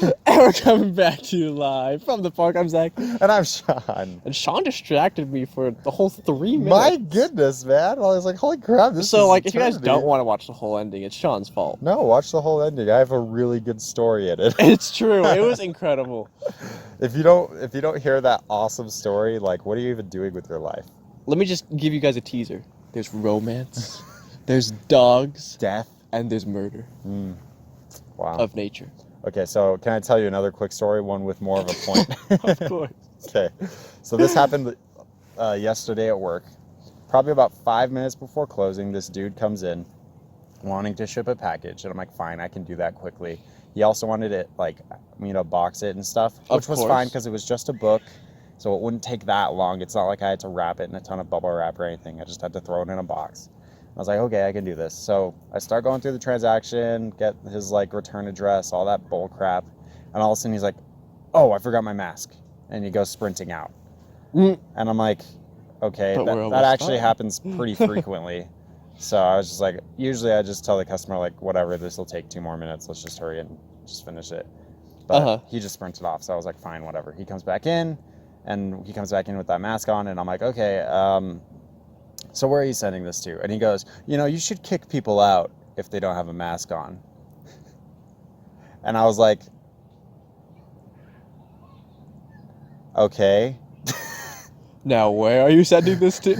And we're coming back to you live from the park. I'm Zach. And I'm Sean. And Sean distracted me for the whole 3 minutes. My goodness, man. I was like, holy crap, this is if you guys eternity. don't want to watch the whole ending, it's Sean's fault. No, watch the whole ending. I have a really good story in it. It's true. It was incredible. If you don't hear that awesome story, like, what are you even doing with your life? Let me just give you guys a teaser. There's romance, there's dogs, Death, and there's murder. Wow. Of nature. Okay, so can I tell you another quick story, one with more of a point? Of course. Okay, so this happened yesterday at work. Probably about 5 minutes before closing, this dude comes in wanting to ship a package, and I'm like, fine, I can do that quickly. He also wanted it, box it and stuff, which was fine because it was just a book, so it wouldn't take that long. It's not like I had to wrap it in a ton of bubble wrap or anything. I just had to throw it in a box. I was like, okay, I can do this. So I start going through the transaction, get his return address, all that bull crap. And all of a sudden he's like, oh, I forgot my mask. And he goes sprinting out. And I'm like, okay, that actually happens pretty frequently. So I was just like, usually I just tell the customer, whatever, this will take 2 more minutes. Let's just hurry and just finish it. But he just sprinted off. So I was like, fine, whatever. He comes back in with that mask on. And I'm like, okay, so where are you sending this to? And he goes, you should kick people out if they don't have a mask on. And I was like, okay. Now, where are you sending this to?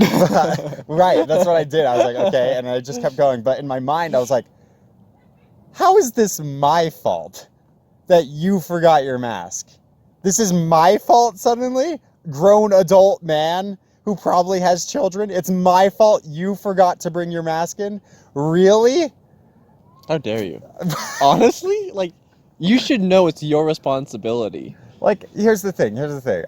Right, that's what I did. I was like, okay, and I just kept going. But in my mind, I was like, how is this my fault that you forgot your mask? This is my fault suddenly? Grown adult man who probably has children? It's my fault you forgot to bring your mask in? Really? How dare you? Honestly? You should know it's your responsibility. Here's the thing.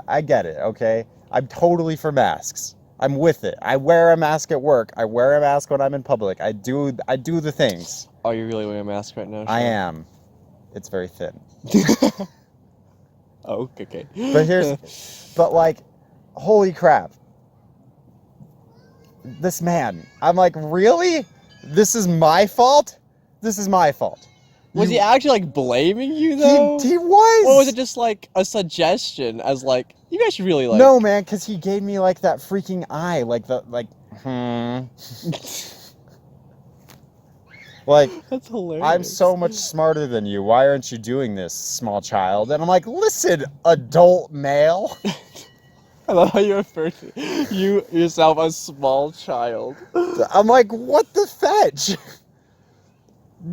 I get it, okay? I'm totally for masks. I'm with it. I wear a mask at work. I wear a mask when I'm in public. I do the things. Are you really wearing a mask right now, Sean? I am. It's very thin. Oh, okay. But holy crap. This man, I'm like, really? This is my fault? This is my fault. Was he actually blaming you though? He was. Or was it just a suggestion as you guys should really No, man, because he gave me that freaking eye, That's hilarious. I'm so much smarter than you. Why aren't you doing this, small child? And I'm like, listen, adult male. I love how you refer to you yourself as small child. I'm like, what the fetch?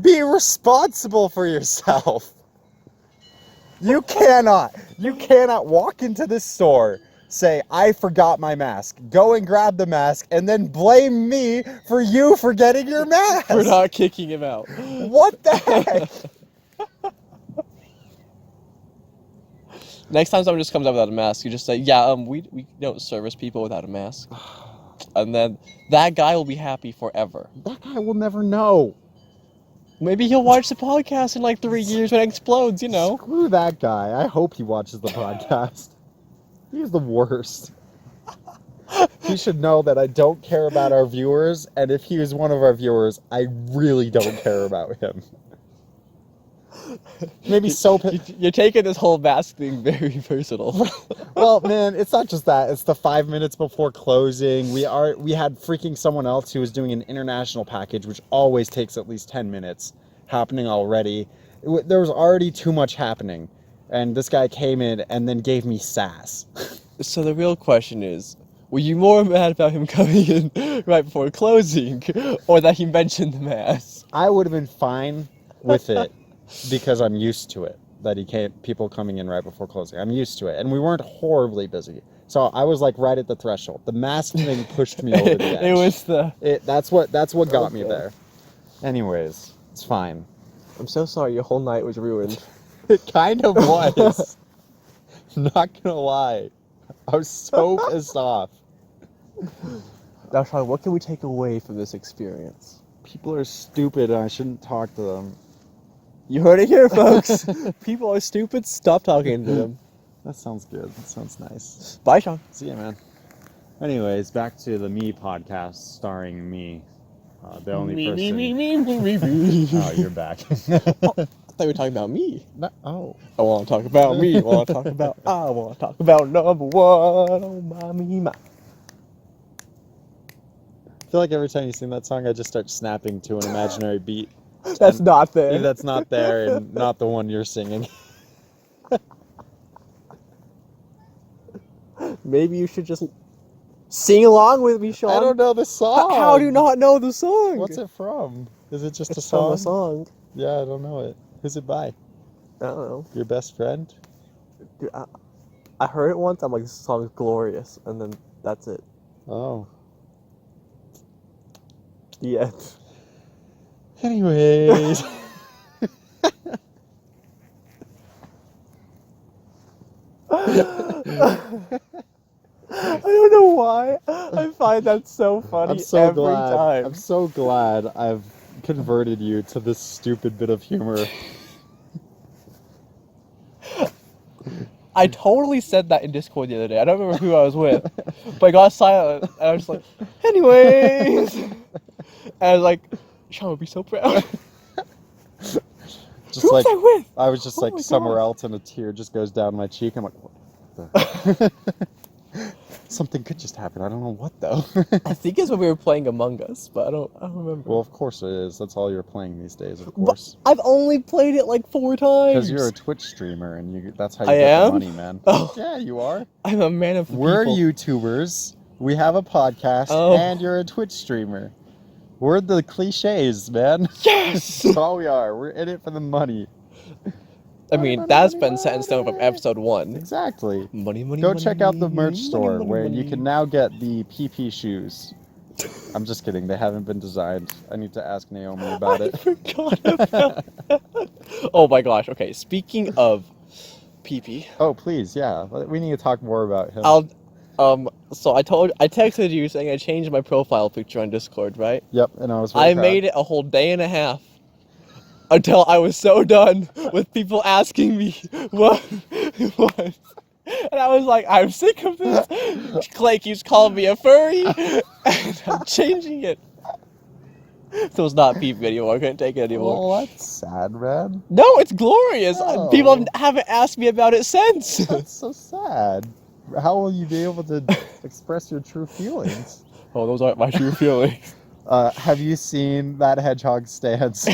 Be responsible for yourself. You cannot walk into this store, say, I forgot my mask, go and grab the mask, and then blame me for you forgetting your mask. For not kicking him out. What the heck? Next time someone just comes out without a mask, you just say, yeah, we don't service people without a mask. And then that guy will be happy forever. That guy will never know. Maybe he'll watch the podcast in 3 years when it explodes, Screw that guy. I hope he watches the podcast. He's the worst. He should know that I don't care about our viewers, and if he is one of our viewers, I really don't care about him. Maybe You're taking this whole mask thing very personal. Well, man, it's not just that. It's the 5 minutes before closing. We had freaking someone else who was doing an international package, which always takes at least 10 minutes happening already. There was already too much happening. And this guy came in and then gave me sass. So the real question is, were you more mad about him coming in right before closing, or that he mentioned the mask? I would have been fine with it. Because I'm used to it, people coming in right before closing. I'm used to it. And we weren't horribly busy. So I was right at the threshold. The mask thing pushed me over the edge. That's what got me there. Anyways, it's fine. I'm so sorry your whole night was ruined. It kind of was. Not gonna lie. I was so pissed off. Now, Sean, what can we take away from this experience? People are stupid and I shouldn't talk to them. You heard it here, folks. People are stupid. Stop talking to them. That sounds good. That sounds nice. Bye, Sean. See ya, man. Anyways, back to the Me podcast starring me. The only person... Me. Oh, you're back. thought you were talking about me. Oh. I want to talk about me. I want to talk about number one. Oh, mommy, my. I feel like every time you sing that song, I just start snapping to an imaginary beat. That's not there. If that's not there and not the one you're singing. Maybe you should just sing along with me, Sean. I don't know the song. How do you not know the song? What's it from? Is it just It's a song? from a song. Yeah, I don't know it. Who's it by? I don't know. Your best friend? Dude, I heard it once. I'm like, this song is glorious, and then that's it. Oh. The end. Anyways. I don't know why. I find that so funny I'm so every glad. time. I'm so glad I've converted you to this stupid bit of humor. I totally said that in Discord the other day. I don't remember who I was with, but I got silent. And I was just like, anyways. And I was like, Sean would be so proud. Just Who like was I with? I was just Oh like my somewhere God. else and a tear just goes down my cheek. I'm like, what the? Something could just happen. I don't know what though. I think it's when we were playing Among Us, but I don't remember. Well, of course it is. That's all you're playing these days, of course. But I've only played it like 4 times. Because you're a Twitch streamer and that's how you I get am? the money, man. Oh. Yeah, you are. I'm a man of the We're people. YouTubers. We have a podcast, Oh. and you're a Twitch streamer. We're the cliches, man. Yes! That's all we are. We're in it for the money. I mean, that's been set in stone from episode 1. Exactly. Money, money, Go money, check out the money, merch money, store money, where money. you can now get the PP shoes. I'm just kidding. They haven't been designed. I need to ask Naomi about I it. forgot about that. Oh my gosh. Okay, speaking of PP, Oh, please, yeah. We need to talk more about him. so I texted you saying I changed my profile picture on Discord, right? Yep, and I was very I proud. made it a whole day and a half until I was so done with people asking me what it was. And I was like, I'm sick of this. Clay keeps calling me a furry, and I'm changing it. So it's not PP anymore. I couldn't take it anymore. Oh, that's sad, man. No, it's glorious. No. People haven't asked me about it since. That's so sad. How will you be able to express your true feelings? Oh, those aren't my true feelings. Have you seen that hedgehog stance?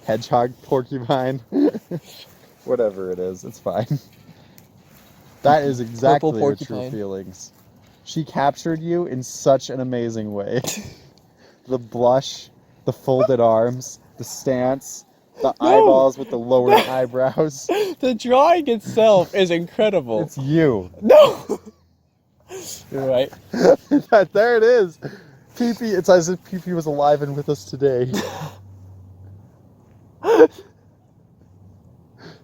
Hedgehog, porcupine, whatever it is, it's fine. That is exactly Purple your true porcupine. feelings. She captured you in such an amazing way. The blush, the folded arms, the stance, the eyeballs with the lowered eyebrows. The drawing itself is incredible. It's you. No! You're right. There it is. PP, it's as if PP was alive and with us today.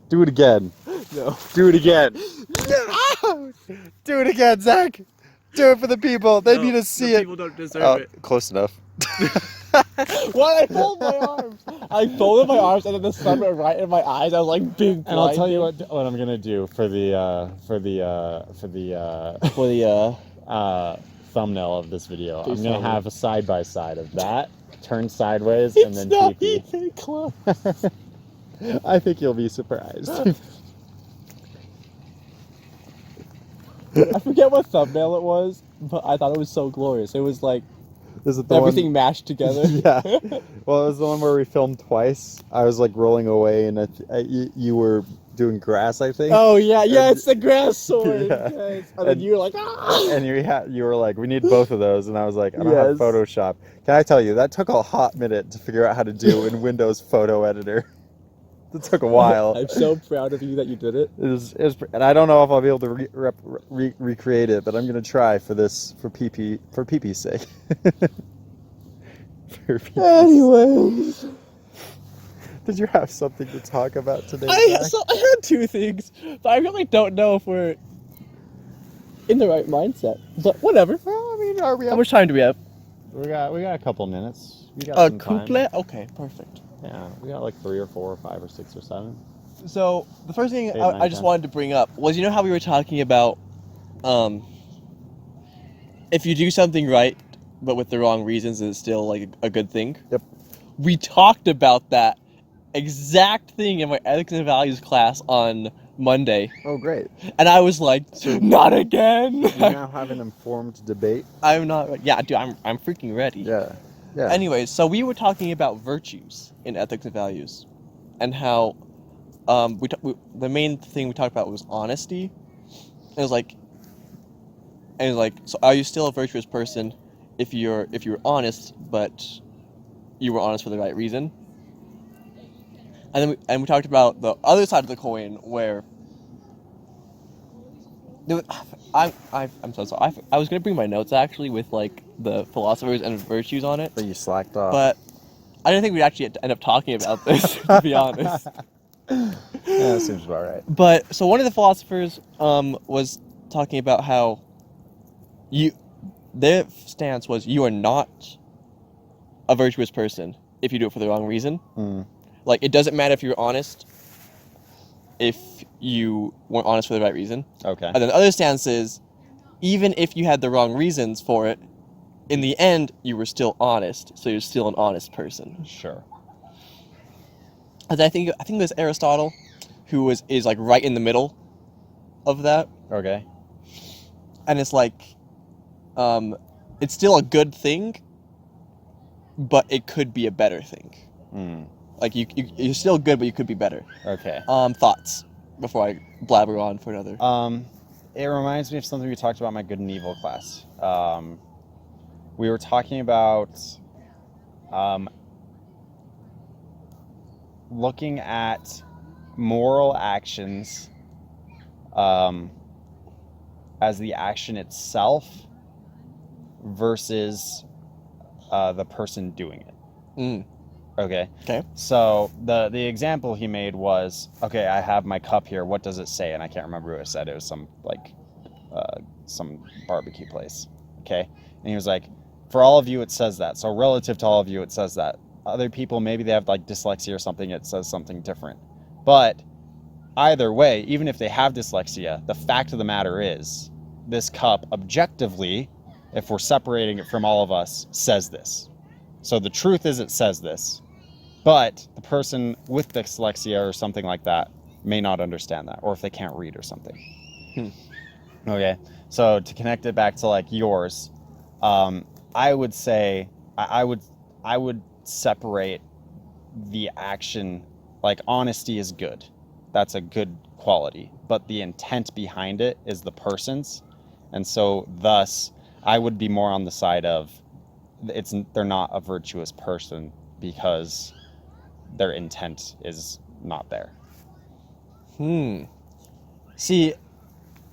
Do it again. No. Do it again. Do it again, Zach. Do it for the people. They need to see it. People don't deserve Close enough. Why I fold my arms? I folded my arms and then the sun went right in my eyes. I was like big. And I'll tell you what I'm gonna do for the thumbnail of this video. Please I'm gonna tell me. have a side by side of that, turned sideways, and It's then not PP. even close. I think you'll be surprised. I forget what thumbnail it was, but I thought it was so glorious. It was like Is it the everything mashed together. Yeah. Well, it was the one where we filmed twice. I was like rolling away, and you were doing grass, I think. Oh yeah, yeah, And- it's the grass sword. Yeah. Yes. And then you were like, ah! And you were like, we need both of those, and I was like, I don't have Yes. Photoshop. Can I tell you that took a hot minute to figure out how to do in Windows Photo Editor. It took a while. I'm so proud of you that you did it. It was, and I don't know if I'll be able to recreate it, but I'm gonna try for PP's sake. For PP's Anyways, Did you have something to talk about today? I Zach? had 2 things, but I really don't know if we're in the right mindset. But whatever. Well, I mean, are we? How much time do we have? We got a couple minutes. We got some time. Couple? Okay, perfect. Yeah, we got like 3 or 4 or 5 or 6 or 7. So the first thing 8, I 9, just 10. wanted to bring up was, you know how we were talking about if you do something right but with the wrong reasons, it's still like a good thing. Yep. We talked about that exact thing in my ethics and values class on Monday, Oh, great. and I was like, So- not again. You now have an informed debate. I'm not. Yeah, dude, I'm freaking ready. Yeah. Yeah. Anyways, so we were talking about virtues in ethics and values, and how the main thing we talked about was honesty. It was like, so are you still a virtuous person if you're honest, but you were honest for the right reason? And then we talked about the other side of the coin where I'm so sorry. I was gonna bring my notes actually with like the philosophers and virtues on it, But you slacked off. but I didn't think we'd actually end up talking about this, to be honest. Yeah, that seems about right. But so one of the philosophers was talking about how their stance was you are not a virtuous person if you do it for the wrong reason. Mm. Like, it doesn't matter if you're honest if you weren't honest for the right reason. Okay. And then the other stance is, even if you had the wrong reasons for it, in the end, you were still honest, so you're still an honest person. Sure. And I think it was Aristotle, who is like right in the middle of that. Okay. And it's like, it's still a good thing, but it could be a better thing. Mm. Like, you're still good, but you could be better. Okay. Thoughts before I blabber on for another. It reminds me of something we talked about in my good and evil class. We were talking about looking at moral actions as the action itself versus the person doing it. Mm. Okay. Okay. So the example he made was, okay, I have my cup here. What does it say? And I can't remember who it said. It was some barbecue place. Okay. And he was like, for all of you, it says that. So relative to all of you, it says that. Other people, maybe they have like dyslexia or something. It says something different. But either way, even if they have dyslexia, the fact of the matter is this cup objectively, if we're separating it from all of us, says this. So the truth is it says this, but the person with dyslexia or something like that may not understand that, or if they can't read or something. Okay, so to connect it back to like yours, I would say I would separate the action, like honesty is good. That's a good quality, but the intent behind it is the person's. And so thus I would be more on the side of they're not a virtuous person because their intent is not there. See,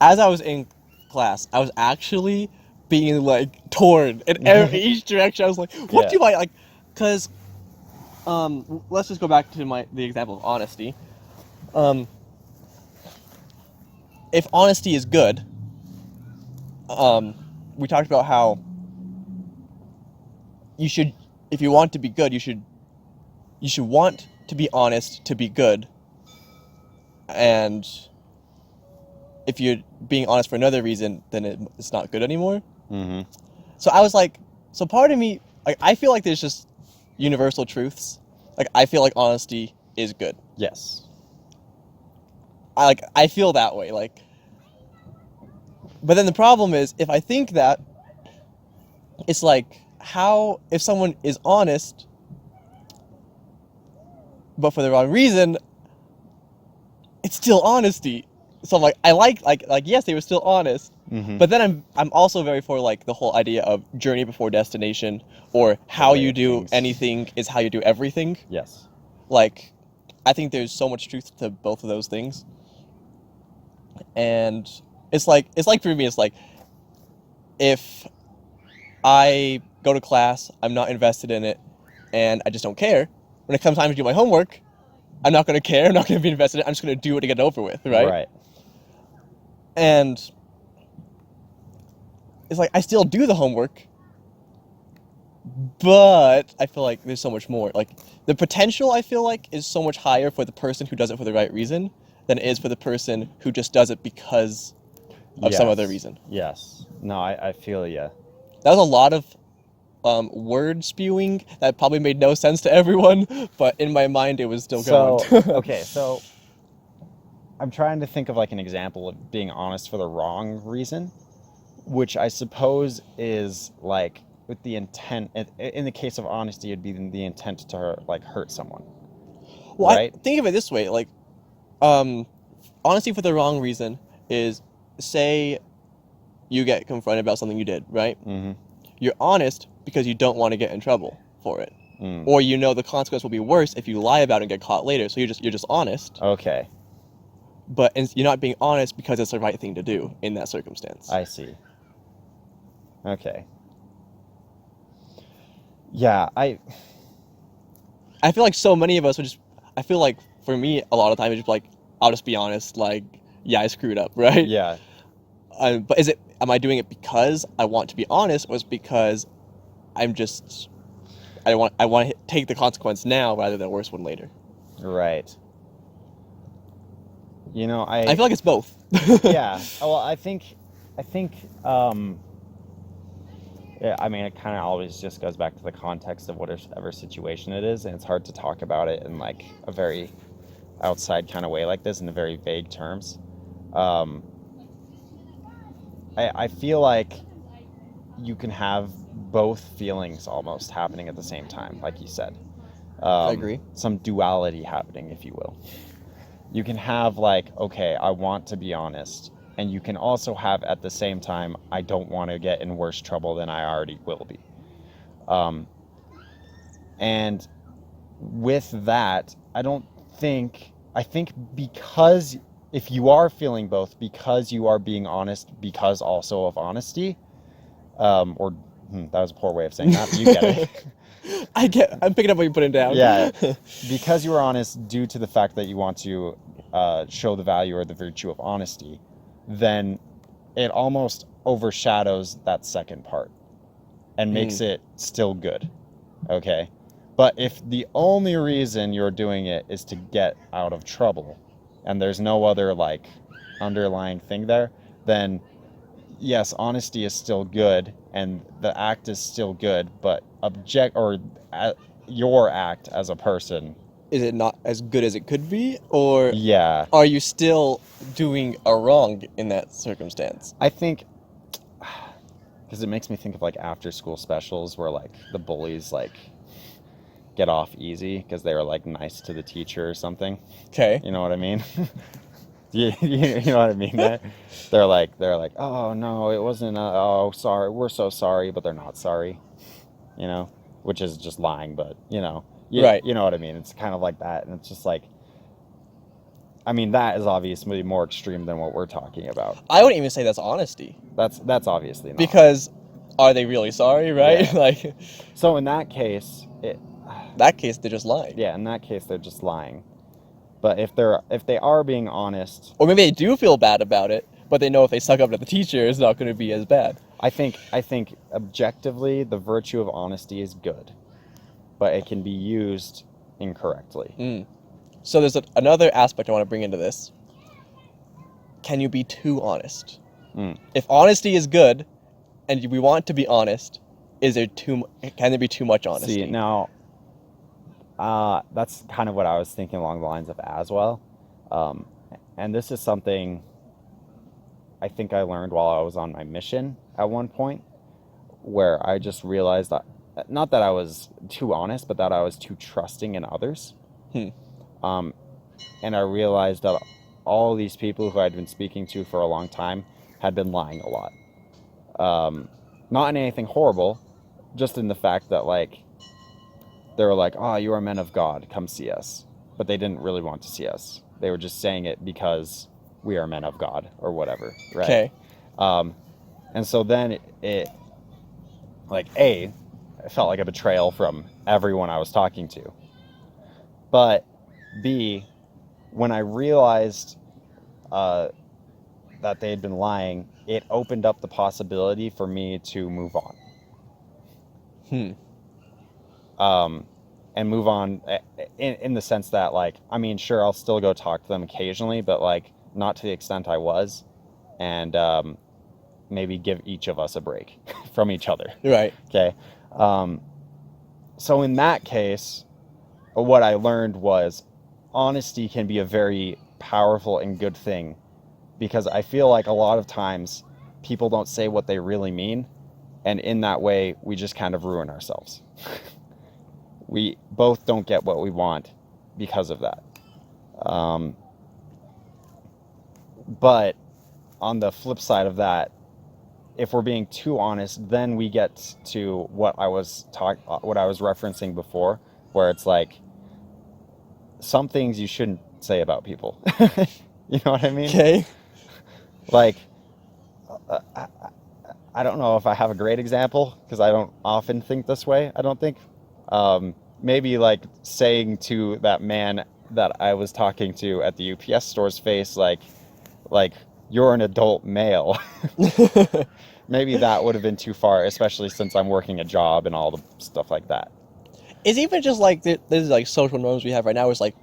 as I was in class, I was actually being like torn in each direction. I was like, what do I like? Because let's just go back to the example of honesty. If honesty is good, we talked about how you should, if you want to be good, you should want to be honest to be good. And if you're being honest for another reason, then it's not good anymore. Mm-hmm. So I was like, so part of me, like, I feel like there's just universal truths. Like, I feel like honesty is good. Yes. I feel that way. Like, but then the problem is, if I think that, it's like, how, if someone is honest, but for the wrong reason, it's still honesty. So I'm like, I like yes, they were still honest. Mm-hmm. But then I'm also very for like the whole idea of journey before destination, or how you do anything is how you do everything. Yes. Like, I think there's so much truth to both of those things. And it's like for me, it's like, if I go to class, I'm not invested in it, and I just don't care. When it comes time to do my homework, I'm not going to care. I'm not going to be invested in it. I'm just going to do it to get it over with, right? Right. And it's like, I still do the homework, but I feel like there's so much more. Like, the potential, I feel like, is so much higher for the person who does it for the right reason than it is for the person who just does it because of some other reason. Yes. No, I feel you. That was a lot of word spewing that probably made no sense to everyone, but in my mind it was still So, going. okay, so I'm trying to think of like an example of being honest for the wrong reason, which I suppose is like with the intent. In the case of honesty, it'd be the intent to like hurt someone, Well, right? think of it this way, like, honesty for the wrong reason is, say you get confronted about something you did, right? Mm-hmm. You're honest because you don't want to get in trouble for it. Mm. Or you know the consequence will be worse if you lie about it and get caught later, so you're just honest. Okay, But you're not being honest because it's the right thing to do in that circumstance. I see. Okay. Yeah, I feel like so many of us would just, I feel like for me, a lot of times it's just like, I'll just be honest, like, yeah, I screwed up, right? yeah. But am I doing it because I want to be honest, or is it because I'm just, I want to take the consequence now rather than a worse one later? Right. You know, I feel like it's both. yeah. Well, I think, yeah, I mean, it kind of always just goes back to the context of whatever situation it is, and it's hard to talk about it in like a very outside kind of way like this in the very vague terms. I feel like you can have both feelings almost happening at the same time, like you said. I agree. Some duality happening, if you will. You can have like, okay, I want to be honest, and you can also have at the same time, I don't want to get in worse trouble than I already will be. And with that, I think because if you are feeling both, because you are being honest, because also of honesty, that was a poor way of saying that, but you get it. I'm picking up what you're putting down. Yeah, because you are honest due to the fact that you want to show the value or the virtue of honesty, then it almost overshadows that second part and makes it still good, okay? But if the only reason you're doing it is to get out of trouble and there's no other like underlying thing there, then yes, honesty is still good and the act is still good, but your act as a person, Is it not as good as it could be, or yeah, are you still doing a wrong in that circumstance? I think, because it makes me think of like after school specials where like the bullies like get off easy because they were like nice to the teacher or something. Okay. You know what I mean? you know what I mean? They're like, oh no, it wasn't. Oh, sorry, we're so sorry, but they're not sorry. You know, which is just lying. But Right. You know what I mean? It's kind of like that, and it's just like, I mean, that is obviously more extreme than what we're talking about. I wouldn't even say that's honesty. That's obviously not. Because are they really sorry, right? Yeah. Like, so in that case, that case they're just lying. yeah, in that case they're just lying. But if they are being honest, or maybe they do feel bad about it, but they know if they suck up to the teacher, it's not going to be as bad. I think objectively the virtue of honesty is good, but it can be used incorrectly. So there's another aspect I want to bring into this. Can you be too honest? If honesty is good, and we want to be honest, can there be too much honesty? See, now, that's kind of what I was thinking along the lines of as well. And this is something I think I learned while I was on my mission at one point, where I just realized that, not that I was too honest, but that I was too trusting in others. And I realized that all these people who I'd been speaking to for a long time had been lying a lot. Not in anything horrible, just in the fact that like, they were like, oh, you are men of God, come see us. But they didn't really want to see us. They were just saying it because we are men of God or whatever, right? Okay. And so then it felt like a betrayal from everyone I was talking to. But B, when I realized that they had been lying, it opened up the possibility for me to move on. And move on in the sense that, like, I mean, sure, I'll still go talk to them occasionally, but like not to the extent I was, and maybe give each of us a break from each other. Right. Okay. So in that case, what I learned was honesty can be a very powerful and good thing, because I feel like a lot of times people don't say what they really mean, and in that way we just kind of ruin ourselves. We both don't get what we want because of that. But on the flip side of that, if we're being too honest, then we get to what I was referencing before, where it's like some things you shouldn't say about people. You know what I mean? Okay. Like, I don't know if I have a great example, because I don't often think this way, I don't think. Maybe like saying to that man that I was talking to at the UPS store's face, like you're an adult male. Maybe that would have been too far, especially since I'm working a job and all the stuff like that. It's even just like there's like social norms we have right now. It's like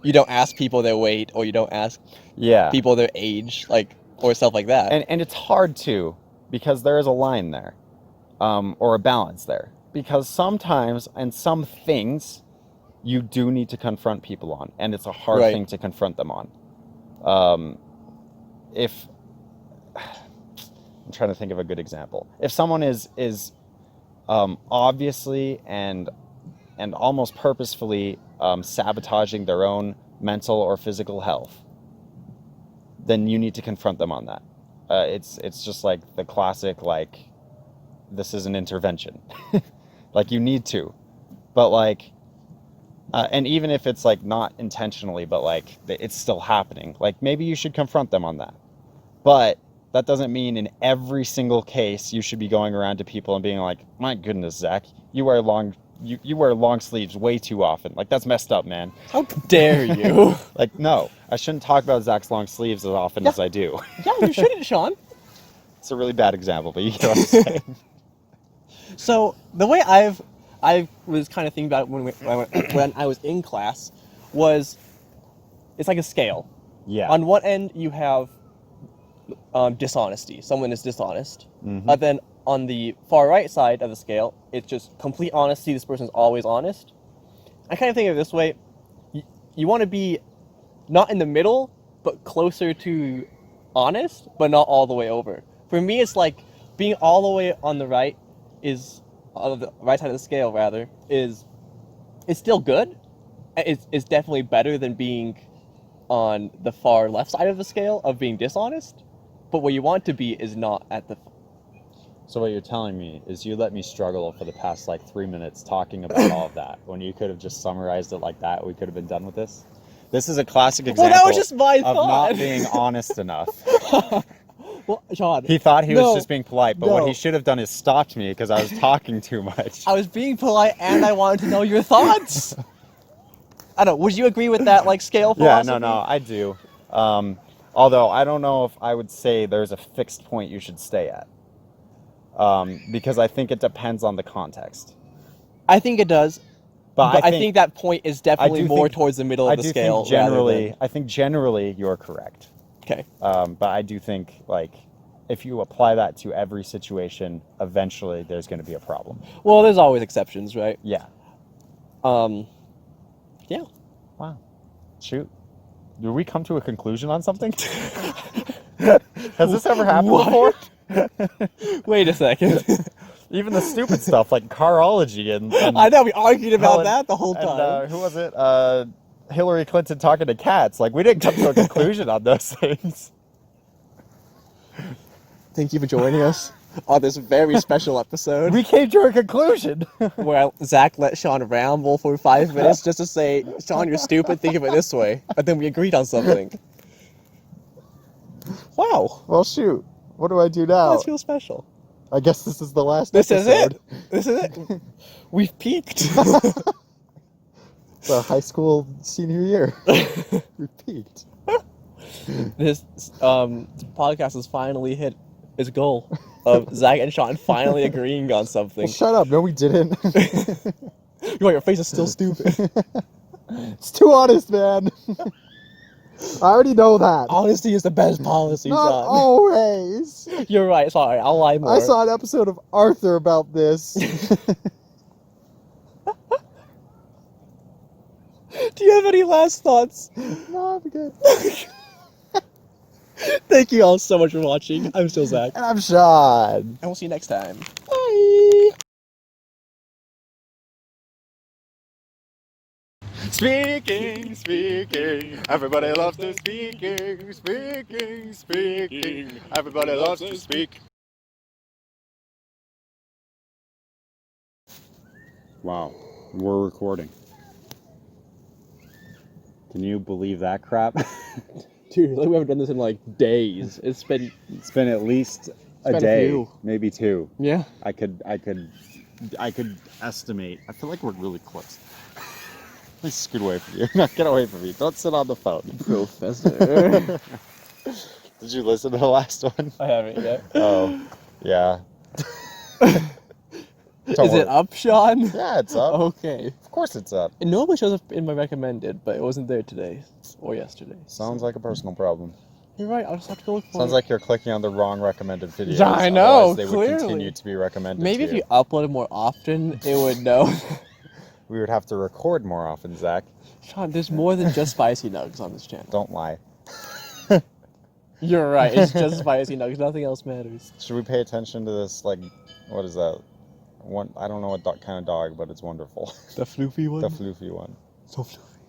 you don't ask people their weight, or you don't ask people their age, like, or stuff like that. And it's hard too, because there is a line there, or a balance there. Because sometimes, and some things, you do need to confront people on, and it's a hard thing to confront them on. If I'm trying to think of a good example, if someone is obviously and almost purposefully sabotaging their own mental or physical health, then you need to confront them on that. It's just like the classic, like, this is an intervention. Like, you need to, but like, and even if it's like not intentionally, but like it's still happening, like maybe you should confront them on that. But that doesn't mean in every single case you should be going around to people and being like, my goodness, Zach, you wear long sleeves way too often. Like, that's messed up, man. How dare you? Like, no, I shouldn't talk about Zach's long sleeves as often as I do. Yeah, you shouldn't, Sean. It's a really bad example, but you get what I'm saying. So the way I was kind of thinking about it when I was in class was, it's like a scale. Yeah. On one end you have dishonesty. Someone is dishonest. Mm-hmm. But then on the far right side of the scale, it's just complete honesty. This person's always honest. I kind of think of it this way: you want to be not in the middle, but closer to honest, but not all the way over. For me, it's like being all the way on the right on the right side of the scale, rather, is still good. It's definitely better than being on the far left side of the scale of being dishonest. But what you want to be is not at the... So what you're telling me is you let me struggle for the past like 3 minutes talking about all of that, when you could have just summarized it like that. We could have been done with this. This is a classic example that was just my of thought. not being honest enough. Well, Sean, He thought he was just being polite, but what No. he should have done is stopped me because I was talking too much. I was being polite and I wanted to know your thoughts. I don't know, would you agree with that, like, scale Yeah, philosophy? no, I do. Although I don't know if I would say there's a fixed point you should stay at. Because I think it depends on the context. I think it does. But I think that point is definitely more towards the middle of the scale. I think generally you're correct. Okay. But I do think, like, if you apply that to every situation, eventually there's going to be a problem. Well, there's always exceptions, right? Yeah. Yeah. Wow. Shoot. Did we come to a conclusion on something? Has this ever happened before? Wait a second. Even the stupid stuff like carology and I know, we argued about Helen- that the whole time. And, who was it? Hillary Clinton talking to cats. Like, we didn't come to a conclusion on those things. Thank you for joining us on this very special episode We came to a conclusion. where Zach let Sean ramble for 5 minutes just to say, Sean, you're stupid, think of it this way. And then we agreed on something. Wow. Well, shoot. What do I do now? That feels special. I guess this is the last This episode. is it. This is it. We've peaked. It's our high school senior year. We peaked. This podcast has finally hit its goal of Zach and Sean finally agreeing on something. Well, shut up. No, we didn't. Your face is still stupid. It's too honest, man. I already know that. Honesty is the best policy, Not Sean. always. You're right. Sorry, I'll lie more. I saw an episode of Arthur about this. Do you have any last thoughts? No, I'm good. Thank you all so much for watching. I'm still Zach. And I'm Sean. And we'll see you next time. Bye. Speaking. Everybody loves to speaking. Everybody loves to speak. Wow, we're recording. Can you believe that crap? Dude, like we haven't done this in like days. It's been at least a been a day, few. maybe 2. Yeah. I could estimate. I feel like we're really close. Let me scoot away from you. No, get away from me. Don't sit on the phone. Professor. Did you listen to the last one? I haven't yet. Oh, yeah. Is it up, Sean? Yeah, it's up. Okay. Of course it's up. It normally shows up in my recommended, but it wasn't there today or yesterday. Sounds like a personal problem. You're right. I'll just have to go look for Sounds it. like you're clicking on the wrong recommended videos. Yeah, I know, Otherwise they clearly. would continue to be recommended Maybe to if you uploaded more often, it would know. We would have to record more often, Zach. Sean, there's more than just spicy nugs on this channel. Don't lie. You're right. It's just spicy nugs. Nothing else matters. Should we pay attention to this, like, what is that? One, I don't know what kind of dog, but it's wonderful. The floofy one? The floofy one. So floofy.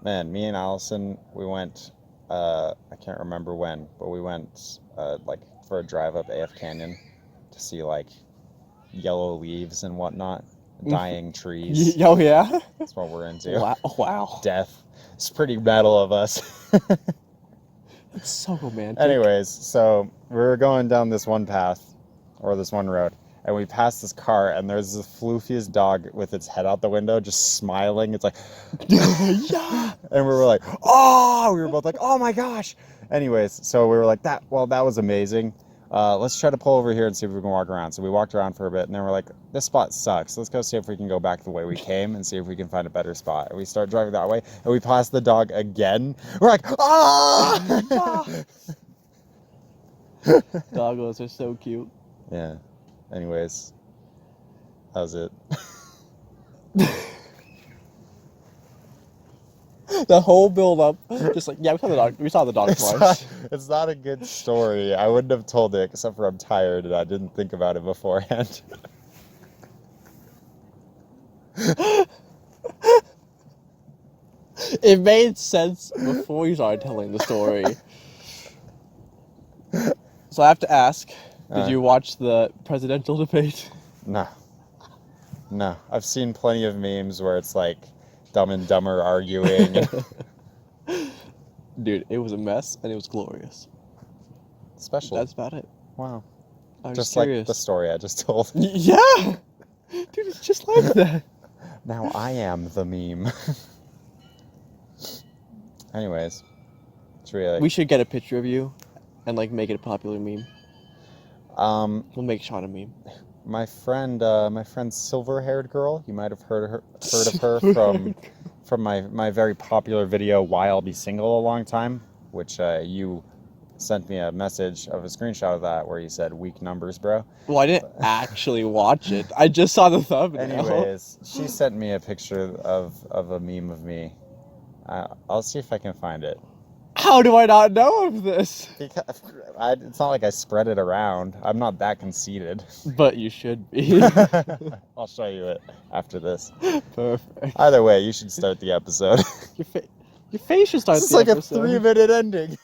Man, me and Allison, we went, I can't remember when, but we went, like, for a drive up AF Canyon to see, like, yellow leaves and whatnot. Dying trees. Oh, yeah? That's what we're into. Wow. Death. It's pretty metal of us. It's so romantic. Anyways, so we were going down this one path, or this one road, and we passed this car, and there's the floofiest dog with its head out the window, just smiling. It's like, yeah! And we were like, oh! We were both like, oh my gosh! Anyways, so we were like, that was amazing. Let's try to pull over here and see if we can walk around. So we walked around for a bit, and then we're like, this spot sucks. Let's go see if we can go back the way we came and see if we can find a better spot. And we start driving that way, and we pass the dog again. We're like, ah! Doggos are so cute. Yeah. Anyways, that was it. The whole build up, just like, yeah, we saw the dog twice. It's not a good story. I wouldn't have told it, except for I'm tired and I didn't think about it beforehand. It made sense before you started telling the story. So I have to ask, did you watch the presidential debate? No. I've seen plenty of memes where it's like Dumb and Dumber arguing. Dude, it was a mess and it was glorious. Special. That's about it. Wow. I was Just curious. like the story I just told. Yeah! Dude, it's just like that. Now I am the meme. Anyways. We should get a picture of you and like make it a popular meme. We'll make Sean a meme. My friend, silver-haired girl. You might have heard of her from my very popular video "Why I'll Be Single a Long Time," which you sent me a message of a screenshot of that where you said "weak numbers, bro." Well, I didn't actually watch it. I just saw the thumbnail. Anyways, she sent me a picture of a meme of me. I'll see if I can find it. How do I not know of this? Because it's not like I spread it around. I'm not that conceited. But you should be. I'll show you it after this. Perfect. Either way, you should start the episode. Your face should start This is the like episode. a 3-minute ending.